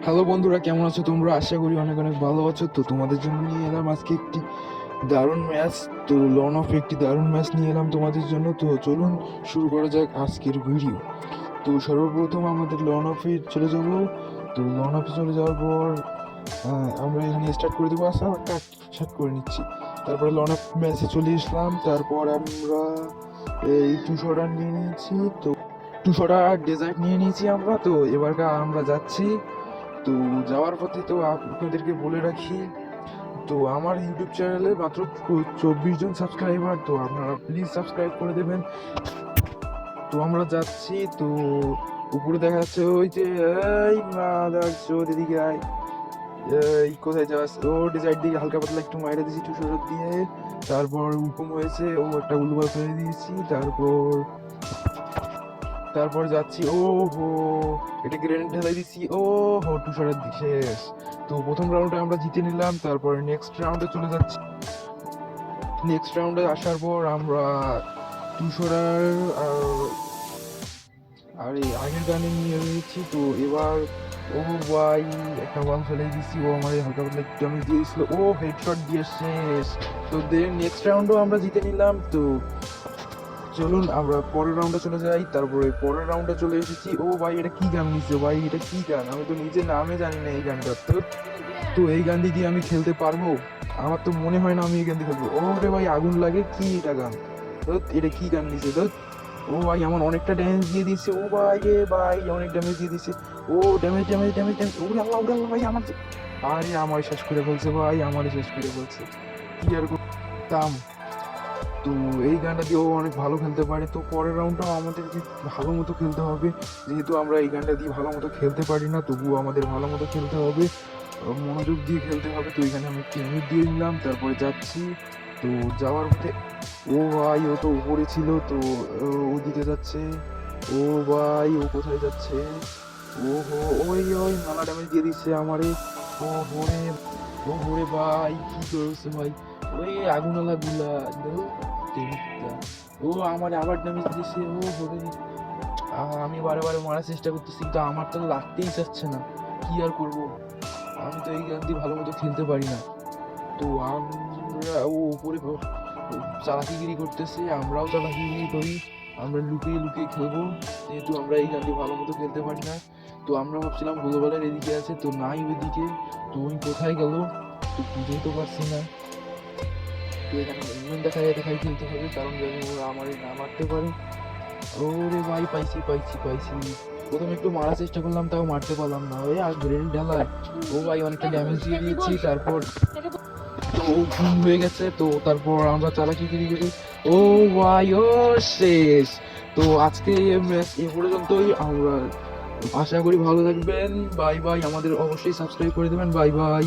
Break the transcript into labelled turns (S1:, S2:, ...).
S1: Hello বন্ধুরা, কেমন আছো তোমরা? আশা করি অনেক অনেক ভালো আছো। তো তোমাদের জন্য নিয়ে এলাম আজকে একটি দারুণ ম্যাচ। তো লন অফ একটি দারুণ ম্যাচ নিয়ে এলাম তোমাদের জন্য। তো চলুন শুরু করা যাক আজকের ভিডিও। তো সর্বপ্রথম আমাদের লন অফে চলে যাব। তো লন অফে চলে যাওয়ার পর আমরা এখানে স্টার্ট করে দেবো। আসা স্টার্ট করে নিচ্ছি। তারপরে লন অফ ম্যাচে চলে আসলাম। তারপর আমরা এই 200 রান নিয়ে নিয়েছি। তো 200 আর ডেজার্ট নিয়ে নিয়েছি আমরা। তো এবার আমরা যাচ্ছি। তো যাওয়ার পথে তো আপনাদেরকে বলে রাখি, তো আমার ইউটিউব চ্যানেলে মাত্র 24 জন সাবস্ক্রাইবার। তো আপনারা প্লিজ সাবস্ক্রাইব করে দেবেন। তো আমরা যাচ্ছি। তো উপরে দেখা যাচ্ছে ওই যে এই মাদার চোদ, এদিকে আয়। এই কোথায় যাস? ও ডিজাইড দিকে হালকা পাতলা একটু মাইরে দিয়েছি 200 দিয়ে। তারপর হুকুম হয়েছে, ও একটা উলুবার ফেলে দিয়েছি। তারপর তারপর যাচ্ছি। ও হো, এটা গ্রেনেড ঢেলাই দিছি। ও হো, 200 শেষ। তো প্রথম রাউন্ডে আমরা জিতে নিলাম। তারপরে নেক্সট রাউন্ডে চলে যাচ্ছি। নেক্সট রাউন্ডে আসার পর আমরা 200 আর এই আগের গানে নিয়ে নিয়েছি। তো এবার ও ভাই, একটা বল ফেলে দিছি। ও আমার হালকা পাতলা একটু ড্যামেজ দিয়ে দিয়েছিল। ও হেডশট দিয়ে শেষ। তো দেন নেক্সট রাউন্ডও আমরা জিতে নিলাম। তো চলুন আমরা পরের রাউন্ডে চলে যাই। তারপরে পরের রাউন্ডে চলে এসেছি। ও ভাই, এটা কি গান নিচ্ছে ভাই? এটা কি গান? আমি তো নিজে নামে জানি না এই গানটা। তো তো এই গান দিয়ে আমি খেলতে পারবো? আমার তো মনে হয় না আমি এই গান দিয়ে খেলবো। ও রে ভাই, আগুন লাগে কি এটা গান? তো এটা কি গান নিচ্ছে? তো ও ভাই, আমার অনেকটা ড্যামেজ দিয়ে দিচ্ছে। ও ভাই রে ভাই, অনেক ড্যামেজ দিয়ে দিচ্ছে। ও ড্যামেজ ড্যামেজ ড্যামেজ ড্যামেজ। ওরে আল্লাহ, ওরে আল্লাহ ভাই, আমার আরে আমার শেষ করে বলছে ভাই, আমারই শেষ করে বলছে। কি আর করতাম। তো এই গানটা দিয়ে ও অনেক ভালো খেলতে পারে। তো পরের রাউন্ডটাও আমাদেরকে ভালো মতো খেলতে হবে। যেহেতু আমরা এই গানটা দিয়ে ভালো মতো খেলতে পারি না, তবুও আমাদের ভালো মতো খেলতে হবে, মনোযোগ দিয়ে খেলতে হবে। তো এখানে আমি একটু ইউনিট দিয়ে নিলাম। তারপরে যাচ্ছি। তো যাওয়ার পথে ও ভাই, ও তো উপরে ছিল। তো ওদিকে যাচ্ছে। ও ভাই, ও কোথায় যাচ্ছে? ও হো, ওই ওই মালা ড্যামেজ দিয়ে দিচ্ছে আমারে। ও হরে, ও হরে ভাই, কি করছে ভাই? ওই আগুনালা গুলা টেনিসটা। ও আমার আবার ড্যামেজ দিয়েছে। ও হরে, আমি বারে বারে মারার চেষ্টা করতেছি, কিন্তু আমার তো লাগতেই চাচ্ছে না। কি আর করব, আমি তো এই গান দিয়ে ভালো মতো খেলতে পারি না। তো আমরা ও উপরে চালাকিগিরি করতেছে, আমরাও চালাকিগিরি করি। আমরা লুকিয়ে লুকিয়ে খেলবো, যেহেতু আমরা এই গান দিয়ে ভালো মতো খেলতে পারি না। তো আমরা ভাবছিলাম গ্লোবালের এদিকে আছে, তো নাই ওইদিকে। তো ওই কোথায় গেল? তো বুঝতেই তো পারছি না। তো এখানে মুভমেন্ট দেখায় দেখায় খেলতে হবে, কারণ যেন ওরা আমার না মারতে পারে। ওরে ভাই, পাইছি পাইছি পাইছি। প্রথমে একটু মারার চেষ্টা করলাম, তাও মারতে পারলাম না। ওই আর গ্রেনেড ঢালায় ও ভাই অনেকটা ড্যামেজ দিয়ে দিয়েছি। তারপর তো ও ঘুম হয়ে গেছে। তো তারপর আমরা চালাকি গিরি করি। ও ভাই, ও শেষ। তো আজকে ম্যাচ এ পর্যন্তই। আমরা আশা করি ভালো থাকবেন। Bye bye. আমাদের অবশ্যই সাবস্ক্রাইব করে দেবেন। Bye bye.